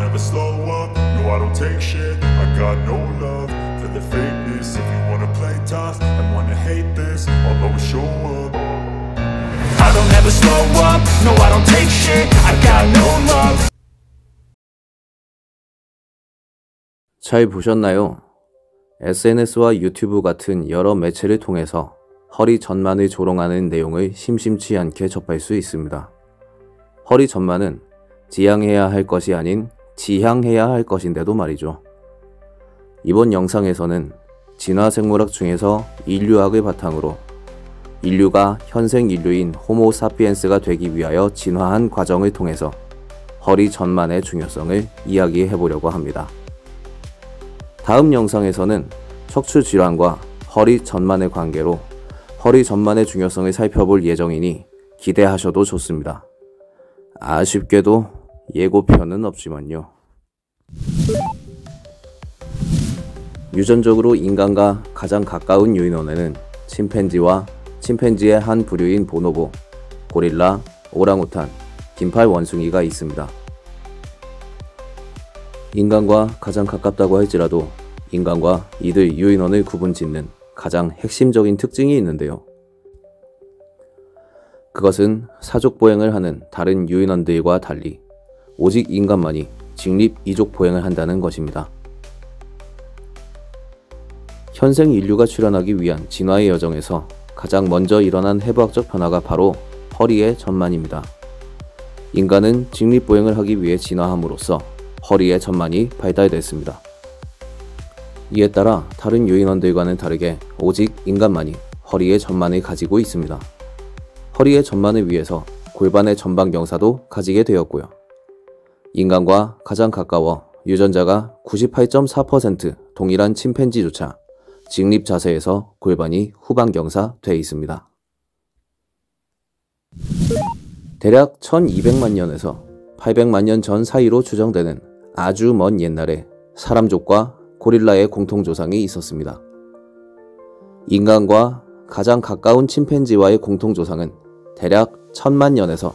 ever slow up, no I don't take shit. I got no love for the fakeness. If you wanna play tough and wanna hate this, I'll always show up. I don't ever slow up, no I don't take shit. I got no love. 잘 보셨나요? SNS와 유튜브 같은 여러 매체를 통해서 허리 전만을 조롱하는 내용을 심심치 않게 접할 수 있습니다. 허리 전만은 지향해야 할 것이 아닌 지향해야 할 것인데도 말이죠. 이번 영상에서는 진화생물학 중에서 인류학을 바탕으로 인류가 현생 인류인 호모 사피엔스가 되기 위하여 진화한 과정을 통해서 허리 전만의 중요성을 이야기해 보려고 합니다. 다음 영상에서는 척추 질환과 허리 전만의 관계로 허리 전만의 중요성을 살펴볼 예정이니 기대하셔도 좋습니다. 아쉽게도 예고편은 없지만요. 유전적으로 인간과 가장 가까운 유인원에는 침팬지와 침팬지의 한 부류인 보노보, 고릴라, 오랑우탄, 긴팔 원숭이가 있습니다. 인간과 가장 가깝다고 할지라도 인간과 이들 유인원을 구분짓는 가장 핵심적인 특징이 있는데요. 그것은 사족 보행을 하는 다른 유인원들과 달리 오직 인간만이 직립 이족 보행을 한다는 것입니다. 현생 인류가 출현하기 위한 진화의 여정에서 가장 먼저 일어난 해부학적 변화가 바로 허리의 전만입니다. 인간은 직립 보행을 하기 위해 진화함으로써 허리의 전만이 발달됐습니다. 이에 따라 다른 유인원들과는 다르게 오직 인간만이 허리의 전만을 가지고 있습니다. 허리의 전만을 위해서 골반의 전방경사도 가지게 되었고요. 인간과 가장 가까워 유전자가 98.4% 동일한 침팬지조차 직립 자세에서 골반이 후방경사 돼 있습니다. 대략 1200만 년에서 800만 년 전 사이로 추정되는 아주 먼 옛날에 사람족과 고릴라의 공통조상이 있었습니다. 인간과 가장 가까운 침팬지와의 공통조상은 대략 1000만 년에서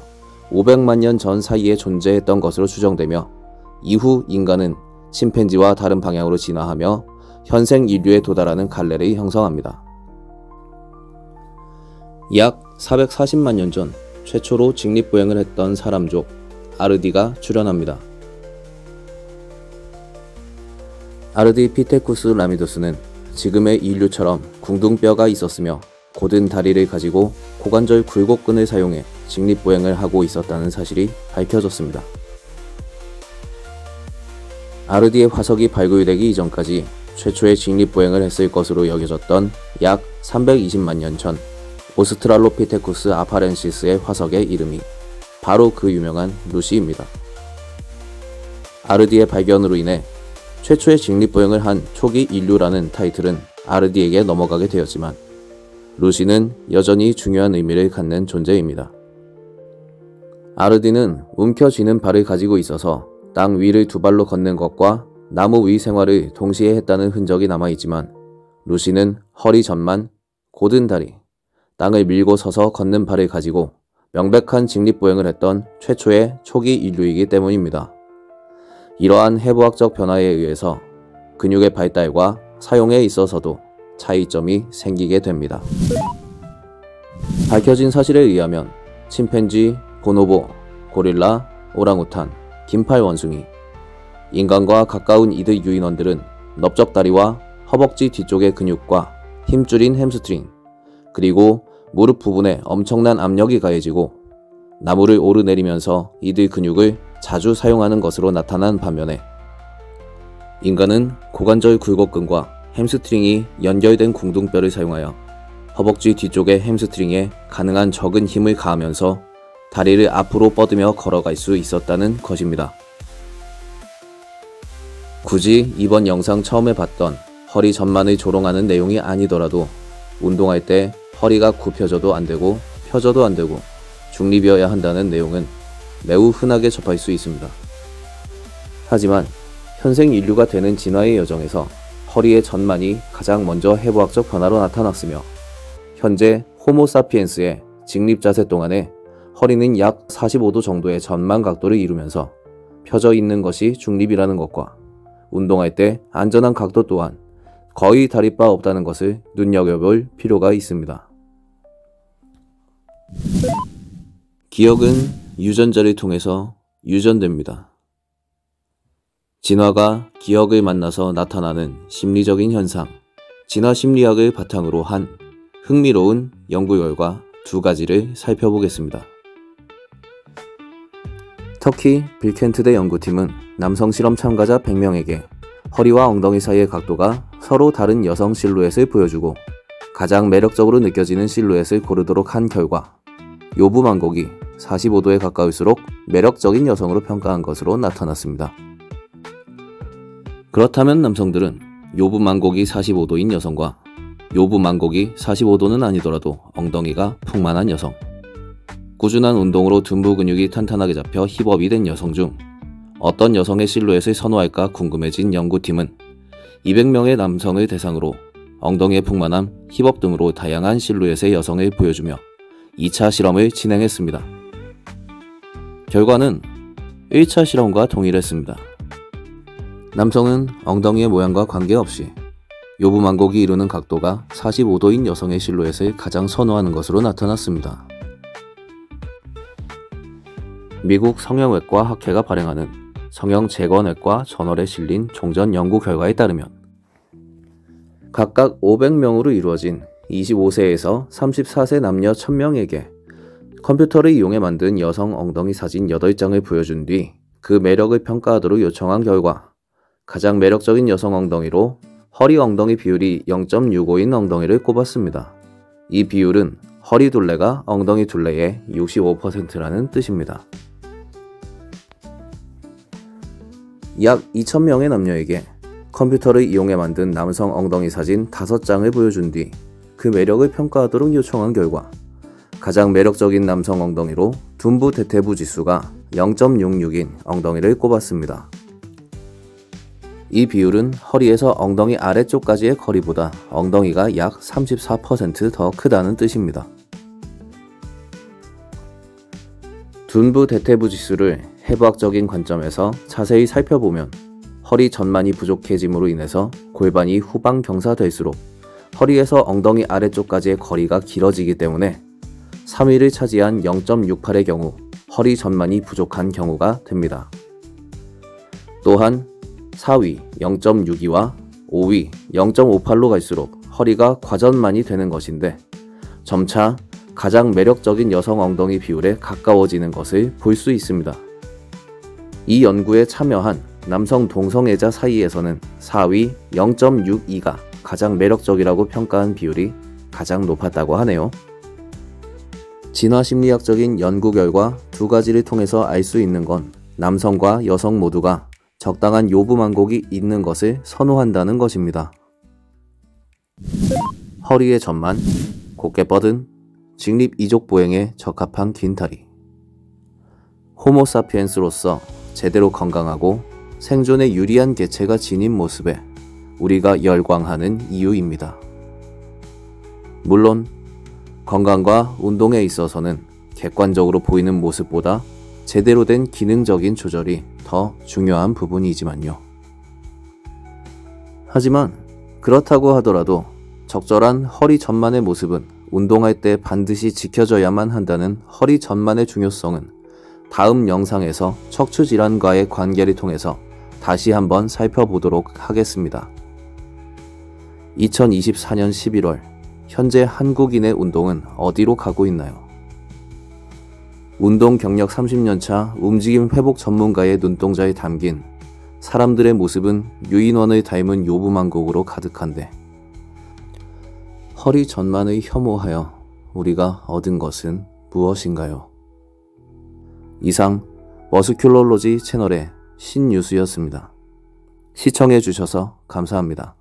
500만 년 전 사이에 존재했던 것으로 추정되며 이후 인간은 침팬지와 다른 방향으로 진화하며 현생 인류에 도달하는 갈래를 형성합니다. 약 440만 년 전 최초로 직립보행을 했던 사람족 아르디가 출현합니다. 아르디피테쿠스 라미도스는 지금의 인류처럼 궁둥뼈가 있었으며 곧은 다리를 가지고 고관절 굴곡근을 사용해 직립보행을 하고 있었다는 사실이 밝혀졌습니다. 아르디의 화석이 발굴되기 이전까지 최초의 직립보행을 했을 것으로 여겨졌던 약 320만 년 전 오스트랄로피테쿠스 아파렌시스의 화석의 이름이 바로 그 유명한 루시입니다. 아르디의 발견으로 인해 최초의 직립보행을 한 초기 인류라는 타이틀은 아르디에게 넘어가게 되었지만 루시는 여전히 중요한 의미를 갖는 존재입니다. 아르디는 움켜쥐는 발을 가지고 있어서 땅 위를 두 발로 걷는 것과 나무 위 생활을 동시에 했다는 흔적이 남아있지만 루시는 허리 전만, 곧은 다리, 땅을 밀고 서서 걷는 발을 가지고 명백한 직립보행을 했던 최초의 초기 인류이기 때문입니다. 이러한 해부학적 변화에 의해서 근육의 발달과 사용에 있어서도 차이점이 생기게 됩니다. 밝혀진 사실에 의하면 침팬지, 보노보, 고릴라, 오랑우탄, 긴팔 원숭이, 인간과 가까운 이들 유인원들은 넓적다리와 허벅지 뒤쪽의 근육과 힘줄인 햄스트링, 그리고 무릎 부분에 엄청난 압력이 가해지고 나무를 오르내리면서 이들 근육을 자주 사용하는 것으로 나타난 반면에 인간은 고관절 굴곡근과 햄스트링이 연결된 궁둥뼈를 사용하여 허벅지 뒤쪽의 햄스트링에 가능한 적은 힘을 가하면서 다리를 앞으로 뻗으며 걸어갈 수 있었다는 것입니다. 굳이 이번 영상 처음에 봤던 허리 전만을 조롱하는 내용이 아니더라도 운동할 때 허리가 굽혀져도 안되고 펴져도 안되고 중립이어야 한다는 내용은 매우 흔하게 접할 수 있습니다. 하지만 현생 인류가 되는 진화의 여정에서 허리의 전만이 가장 먼저 해부학적 변화로 나타났으며 현재 호모 사피엔스의 직립 자세 동안에 허리는 약 45도 정도의 전만 각도를 이루면서 펴져 있는 것이 중립이라는 것과 운동할 때 안전한 각도 또한 거의 다를 바 없다는 것을 눈여겨볼 필요가 있습니다. 기억은 유전자를 통해서 유전됩니다. 진화가 기억을 만나서 나타나는 심리적인 현상, 진화 심리학을 바탕으로 한 흥미로운 연구 결과 두 가지를 살펴보겠습니다. 터키 빌켄트대 연구팀은 남성 실험 참가자 100명에게 허리와 엉덩이 사이의 각도가 서로 다른 여성 실루엣을 보여주고 가장 매력적으로 느껴지는 실루엣을 고르도록 한 결과 요부 만곡이 45도에 가까울수록 매력적인 여성으로 평가한 것으로 나타났습니다. 그렇다면 남성들은 요부 만곡이 45도인 여성과 요부 만곡이 45도는 아니더라도 엉덩이가 풍만한 여성, 꾸준한 운동으로 둔부 근육이 탄탄하게 잡혀 힙업이 된 여성 중 어떤 여성의 실루엣을 선호할까 궁금해진 연구팀은 200명의 남성을 대상으로 엉덩이의 풍만함, 힙업 등으로 다양한 실루엣의 여성을 보여주며 2차 실험을 진행했습니다. 결과는 1차 실험과 동일했습니다. 남성은 엉덩이의 모양과 관계없이 요부 만곡이 이루는 각도가 45도인 여성의 실루엣을 가장 선호하는 것으로 나타났습니다. 미국 성형외과 학회가 발행하는 성형재건외과 저널에 실린 종전 연구 결과에 따르면 각각 500명으로 이루어진 25세에서 34세 남녀 1000명에게 컴퓨터를 이용해 만든 여성 엉덩이 사진 8장을 보여준 뒤 그 매력을 평가하도록 요청한 결과 가장 매력적인 여성 엉덩이로 허리 엉덩이 비율이 0.65인 엉덩이를 꼽았습니다. 이 비율은 허리 둘레가 엉덩이 둘레의 65%라는 뜻입니다. 약 2000명의 남녀에게 컴퓨터를 이용해 만든 남성 엉덩이 사진 5장을 보여준 뒤 그 매력을 평가하도록 요청한 결과 가장 매력적인 남성 엉덩이로 둔부 대퇴부 지수가 0.66인 엉덩이를 꼽았습니다. 이 비율은 허리에서 엉덩이 아래쪽까지의 거리보다 엉덩이가 약 34% 더 크다는 뜻입니다. 둔부 대퇴부 지수를 해부학적인 관점에서 자세히 살펴보면 허리 전만이 부족해짐으로 인해서 골반이 후방 경사될수록 허리에서 엉덩이 아래쪽까지의 거리가 길어지기 때문에 3위를 차지한 0.68의 경우 허리 전만이 부족한 경우가 됩니다. 또한 4위 0.62와 5위 0.58로 갈수록 허리가 과전만이 되는 것인데 점차 가장 매력적인 여성 엉덩이 비율에 가까워지는 것을 볼 수 있습니다. 이 연구에 참여한 남성 동성애자 사이에서는 4위 0.62가 가장 매력적이라고 평가한 비율이 가장 높았다고 하네요. 진화심리학적인 연구 결과 두 가지를 통해서 알 수 있는 건 남성과 여성 모두가 적당한 요부 만곡이 있는 것을 선호한다는 것입니다. 허리의 전만, 곧게 뻗은 직립 이족 보행에 적합한 긴 다리. 호모사피엔스로서 제대로 건강하고 생존에 유리한 개체가 지닌 모습에 우리가 열광하는 이유입니다. 물론 건강과 운동에 있어서는 객관적으로 보이는 모습보다 제대로 된 기능적인 조절이 더 중요한 부분이지만요. 하지만 그렇다고 하더라도 적절한 허리 전만의 모습은 운동할 때 반드시 지켜져야만 한다는 허리 전만의 중요성은 다음 영상에서 척추 질환과의 관계를 통해서 다시 한번 살펴보도록 하겠습니다. 2024년 11월 현재 한국인의 운동은 어디로 가고 있나요? 운동 경력 30년차 움직임 회복 전문가의 눈동자에 담긴 사람들의 모습은 유인원을 닮은 요부만곡으로 가득한데 허리 전만을 혐오하여 우리가 얻은 것은 무엇인가요? 이상 머스큘러로지 채널의 신유수였습니다. 시청해주셔서 감사합니다.